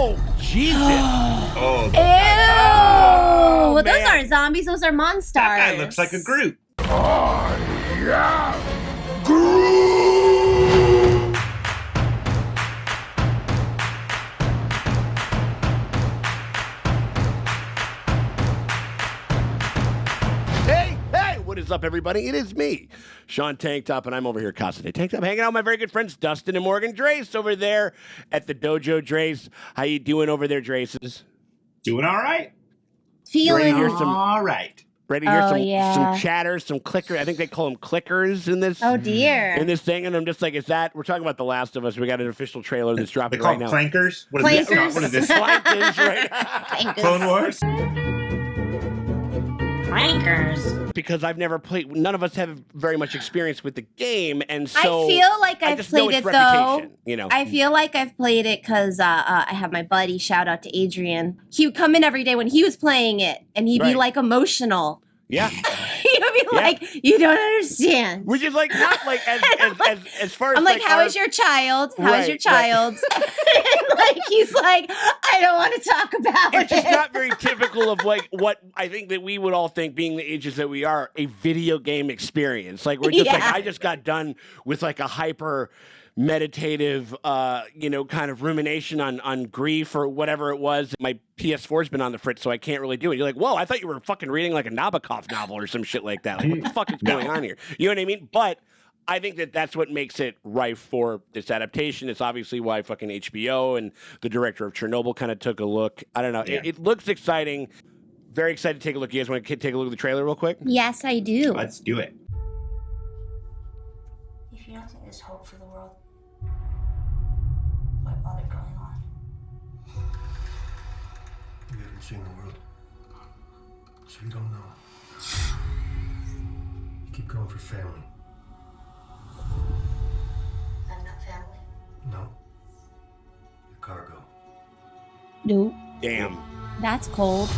Oh, Jesus. Oh, Ew! Well, those man. aren't zombies. Those are monsters. that guy looks like a Groot. Hey, what is up, everybody? It is me, Sean Tanktop, and I'm over here at Casa de Tanktop, hanging out with my very good friends Dustin and Morgan Drace over there at the Dojo. Drace, how you doing over there, Draces? Doing all right. Feeling All right. Ready to hear yeah. some chatters, some clickers. I think they call them clickers in this. Oh dear. In this thing, and I'm just like, is that? We're talking about The Last of Us. We got an official trailer that's They dropping call right now. clankers. What is Clankers. this? What is this? Clankers, right? Clankers. Clone Wars. Clankers. Because I've never played. None of us have very much experience with the game, and so I feel like I I've just know played its it though. reputation, you know. I feel like I've played it because I have my buddy. Shout out to Adrian. He would come in every day when he was playing it, and he'd be Right. like emotional. Yeah, He would be like, "You don't understand." which is like not like as far as I'm like, "How our- is your child? How is Right, your child?" And like he's like, "I don't want to talk about It's just it." not very typical of like what I think that we would all think, being the ages that we are, a video game experience. Like we're just like, Yeah. I just got done with like a hyper meditative, kind of rumination on grief or whatever it was. My PS4's been on the fritz, so I can't really do it. You're like, whoa, I thought you were fucking reading like a Nabokov novel or some shit like that. Like, what the fuck is going on here? You know what I mean? But I think that that's what makes it rife for this adaptation. It's obviously why fucking HBO and the director of Chernobyl kind of took a look. I don't know. Yeah. It looks exciting. Very excited to take a look. You guys want to take a look at the trailer real quick? Yes, I do. Let's do it. If you don't think there's hope for the world, why bother going on? You haven't seen the world, so you don't know. You keep going for family. I'm not family. No. Your cargo. Nope. Damn. That's cold.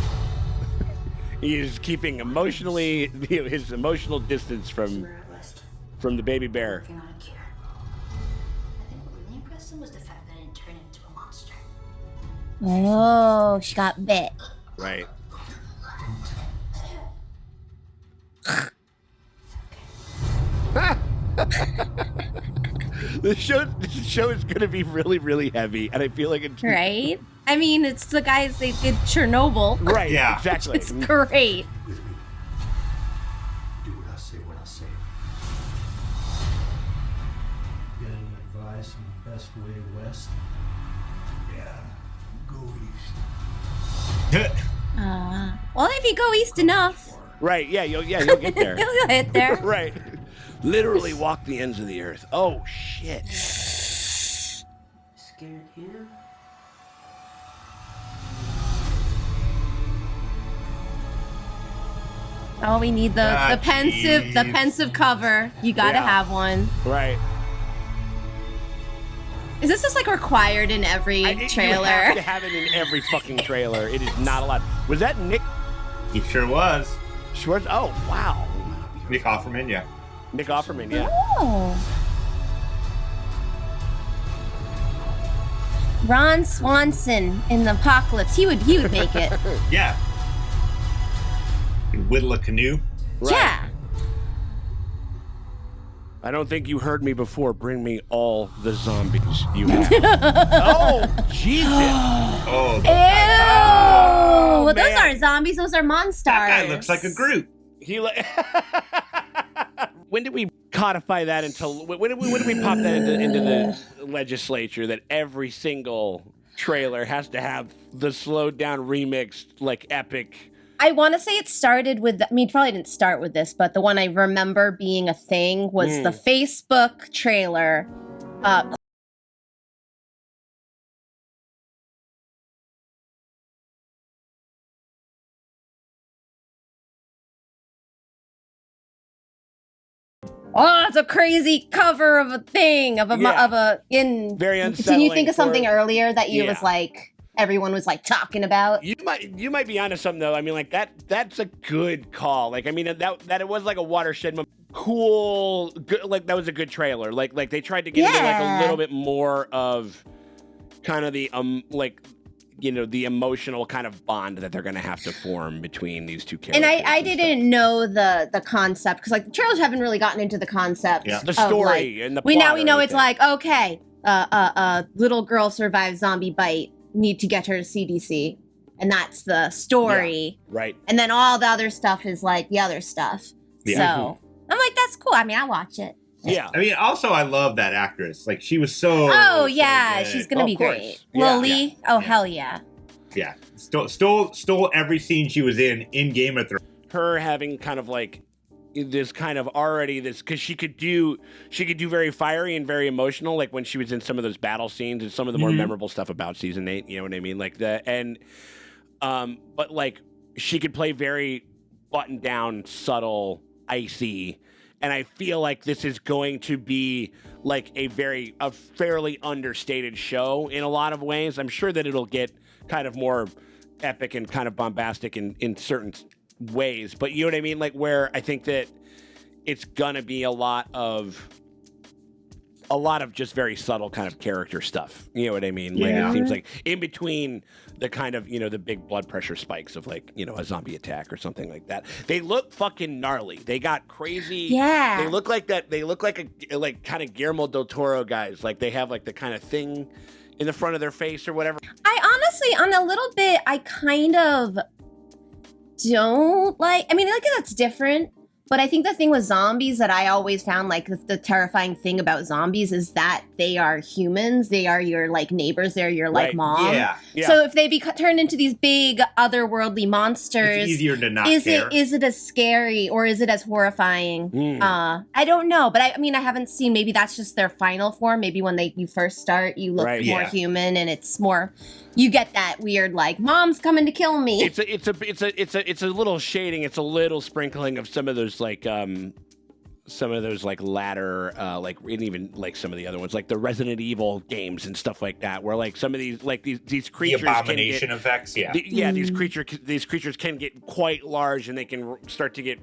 He is keeping emotionally his emotional distance from We're at West. the baby bear. Working on a cure. I think what really impressed him was the fact that I didn't turn into a monster. Oh, she got bit. Right. The show is going to be really, really heavy, and I feel like it's Right? I mean, it's the guys they did Chernobyl. right. Yeah. Exactly. It's great. With me. Do what I say when I say it. Get any advice on the best way west? Yeah. Go east. Well, if you go east enough, Right. Yeah. You'll get there. you'll hit there. Right. Literally walk the ends of the earth. Oh shit. Scared here? Oh, we need the Ah, jeez. pensive cover. You gotta Yeah. have one. Right. Is this just like required in every You have trailer? to have it in every fucking trailer. It is not allowed. Was that Nick He sure was. Schwartz? Oh wow. Nick Offerman, yeah. Nick Offerman. Yeah. Oh. Ron Swanson in the apocalypse. He would make it. Yeah. Could whittle a canoe. Right. Yeah. I don't think you heard me before. Bring me all the zombies you have. Oh, Jesus. Oh, Ew! Oh, Well, those man. aren't zombies. Those are monsters. that guy looks like a Groot. He when did we codify that until when did we pop that into the legislature that every single trailer has to have the slowed down remixed like epic? I want to say it started with, I mean, it probably didn't start with this, but the one I remember being a thing was the Facebook trailer. Oh, it's a crazy cover of a thing of a Yeah. in. Very Did unsettling. you think of something for- earlier that you was Yeah. like everyone was like talking about? You might be onto something though. I mean, like that's a good call. Like, I mean, that it was like a watershed moment. Cool, good, like that was a good trailer. Like they tried to get into like a Yeah. little bit more of kind of the like the emotional kind of bond that they're going to have to form between these two characters. And I didn't know the concept because like the trailers haven't really gotten into the concept. Yeah. the story and the plot. We know it's like like okay, little girl survives zombie bite, need to get her to CDC, and that's the story. right. And then all the other stuff is like the other stuff. Yeah. So I'm like, that's cool. I mean, I watch it. Yeah. I mean, also, I love that actress. Like, she was so. Oh yeah, good. she's gonna Of be course. great. Yeah. Lily. Yeah. Oh Yeah. hell yeah. Yeah, stole every scene she was in Game of Thrones. Her having kind of like this kind of already this because she could do very fiery and very emotional, like when she was in some of those battle scenes and some of the more memorable stuff about season 8. You know what I mean? Like that, and but like she could play very buttoned down, subtle, icy. And I feel like this is going to be like a fairly understated show in a lot of ways. I'm sure that it'll get kind of more epic and kind of bombastic in certain ways. But you know what I mean? Like where I think that it's gonna be a lot of just very subtle kind of character stuff. You know what I mean? Like Yeah. it seems like in between the kind of, the big blood pressure spikes of like, a zombie attack or something like that. They look fucking gnarly. They got crazy. Yeah. They look like that. They look like like kind of Guillermo del Toro guys. Like they have like the kind of thing in the front of their face or whatever. I honestly, on a little bit, I kind of don't like. I mean, like that's different. But I think the thing with zombies that I always found like the terrifying thing about zombies is that they are humans. They are your like neighbors. They're your like Right. mom. Yeah, So if they turned into these big otherworldly monsters, it's easier to not is care. it as scary or is it as horrifying? Mm. I don't know, but I mean, I haven't seen. Maybe that's just their final form. Maybe when you first start, you look Right. more Yeah. human, and it's more. You get that weird like, mom's coming to kill me. It's a little shading. It's a little sprinkling of some of those like ladder and even like some of the other ones like the Resident Evil games and stuff like that, where like some of these like these creatures The abomination effects, yeah. these creatures can get quite large and they can start to get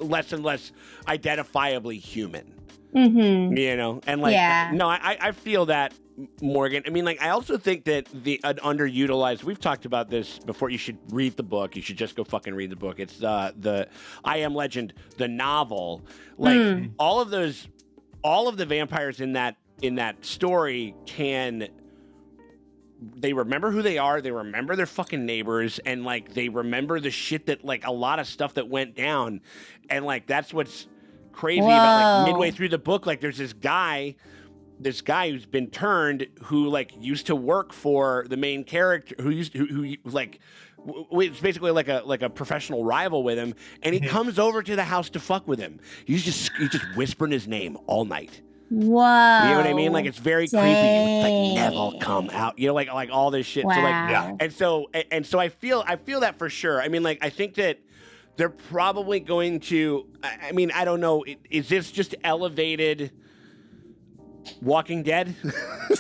less and less identifiably human. Mm-hmm. And like Yeah. no, I feel that, Morgan. I mean, like, I also think that an underutilized. We've talked about this before. You should read the book. You should just go fucking read the book. It's the I Am Legend, the novel. Like all of the vampires in that story they remember who they are. They remember their fucking neighbors, and like they remember the shit that like a lot of stuff that went down, and like that's what's crazy about like midway through the book. Like there's this guy who's been turned, who like used to work for the main character, who like it's basically like a professional rival with him, and he comes over to the house to fuck with him. He's just whispering his name all night. Whoa. You know what I mean? Like it's very creepy. It's like never come out. Like all this shit. Wow. So like Yeah. and so I feel that for sure. I mean, like I think that they're probably going to. I mean, I don't know. Is this just elevated Walking Dead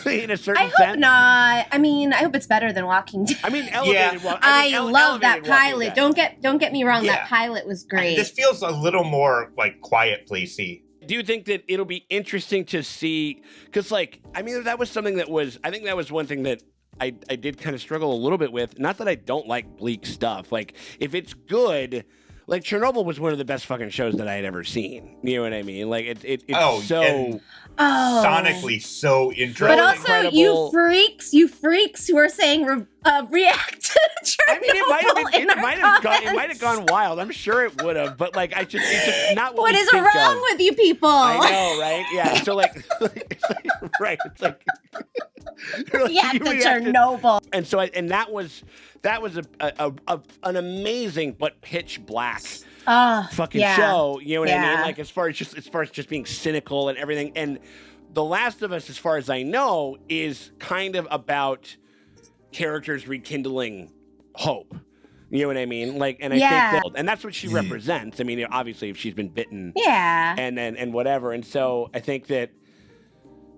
in a certain I sense? hope not. I mean, I hope it's better than Walking Dead. I mean, elevated. Yeah. I love that elevated Walking pilot. Dead. Don't get me wrong. Yeah. That pilot was I mean, great. this feels a little more like quiet placey. Do you think that it'll be interesting to see? Because, like, I mean, that was something that was. I think that was one thing that I did kind of struggle a little bit with. Not that I don't like bleak stuff. Like, if it's good. Like, Chernobyl was one of the best fucking shows that I had ever seen. You know what I mean? Like, it's so... and sonically so interesting. But also, incredible. you freaks who are saying react to Chernobyl I mean, it might have gone. gone wild. I'm sure it would have, but like, it's just not what What we is think wrong of. with you people? I know, right? Yeah. So like, it's like right. It's like, React to Chernobyl. And so, that was an amazing but pitch black fucking show. You know what I mean? Like as far as just being cynical and everything. And The Last of Us, as far as I know, is kind of about characters rekindling hope. You know what I mean? Like, and I think and that's what she represents. I mean, obviously, if she's been bitten, and whatever. And so I think that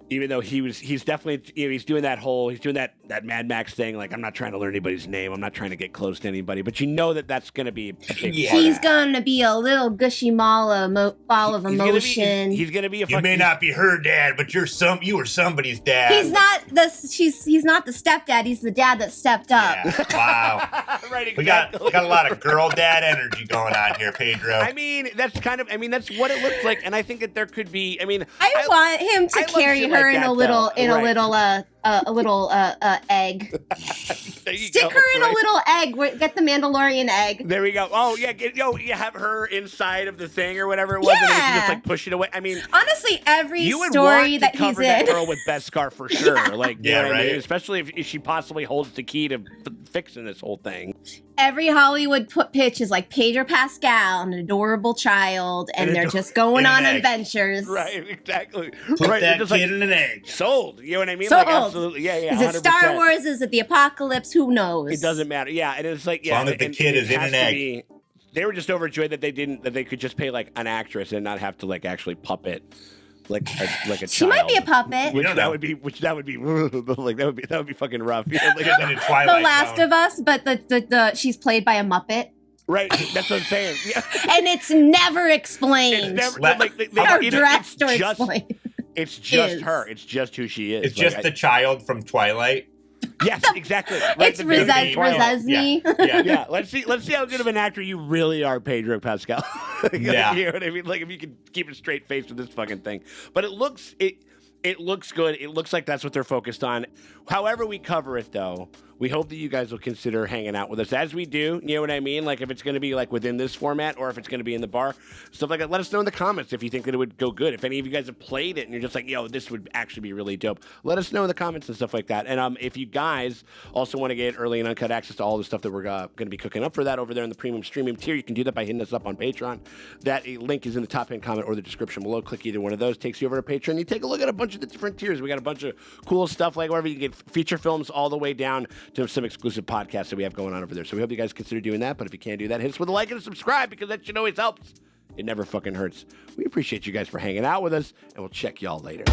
Even though he's definitely, he's doing that Mad Max thing. Like, I'm not trying to learn anybody's name. I'm not trying to get close to anybody. But you know that's going to be a big part of He's that. gonna be a little gushy ball of emotion. He's gonna be a. You may not be her dad, but you were somebody's dad. He's not the stepdad. He's the dad that stepped up. Yeah. Wow. Right. We Exactly. got a lot of girl dad energy going on here, Pedro. I mean, that's what it looks like, and I think that there could be. I mean, I want him to I love carry shit her like in that, a little though. a little egg. There you Stick go, her in right? a little egg. Get the Mandalorian egg. There we go. Oh yeah, you have her inside of the thing or whatever it was, and then you Yeah. just like push it away. I mean, Honestly, every you would story want that to he's cover that in. girl with Beskar for sure. Like, you Yeah, know what I mean? right. Especially if she possibly holds the key to fixing this whole thing. Every Hollywood pitch is like Pedro Pascal, an adorable child, and they're just going in an on egg. adventures. Right, exactly. Put right, that just kid in an egg. sold. You know what I mean? Sold. Like, absolutely. Yeah, yeah. Is it 100%. Star Wars? Is it the apocalypse? Who knows? It doesn't matter. Yeah, and it's like, As yeah, long as the and kid it is in has an to egg. be- they were just overjoyed that they could just pay like an actress and not have to like actually puppet like a She might be a child. puppet. You don't know. That would be like that would be fucking rough. You know, like, In a The Twilight Last Zone. of Us, but the she's played by a Muppet, right, that's what I'm saying. Yeah. and it's never It's explained. never Let- like they, or you know, dressed or it's just, explained. it's just Is. her. It's just who she is. It's Like, just the child from Twilight. yes, exactly. Right, It's the baby Twilight. Resesme. Yeah. Yeah, let's see how good of an actor you really are, Pedro Pascal. Yeah. You know what I mean? Like, if you can keep a straight face with this fucking thing. But it looks good. It looks like that's what they're focused on. However we cover it, though, we hope that you guys will consider hanging out with us as we do. You know what I mean? Like, if it's going to be like within this format or if it's going to be in the bar, stuff like that. Let us know in the comments if you think that it would go good. If any of you guys have played it and you're just like, yo, this would actually be really dope, let us know in the comments and stuff like that. And if you guys also want to get early and uncut access to all the stuff that we're going to be cooking up for that over there in the premium streaming tier, you can do that by hitting us up on Patreon. That link is in the top hand comment or the description below. Click either one of those, takes you over to Patreon. You take a look at a bunch of the different tiers. We got a bunch of cool stuff, like wherever you get feature films all the way down to some exclusive podcasts that we have going on over there. So we hope you guys consider doing that. But if you can't do that, hit us with a like and a subscribe, because that shit always helps. It never fucking hurts. We appreciate you guys for hanging out with us, and we'll check y'all later.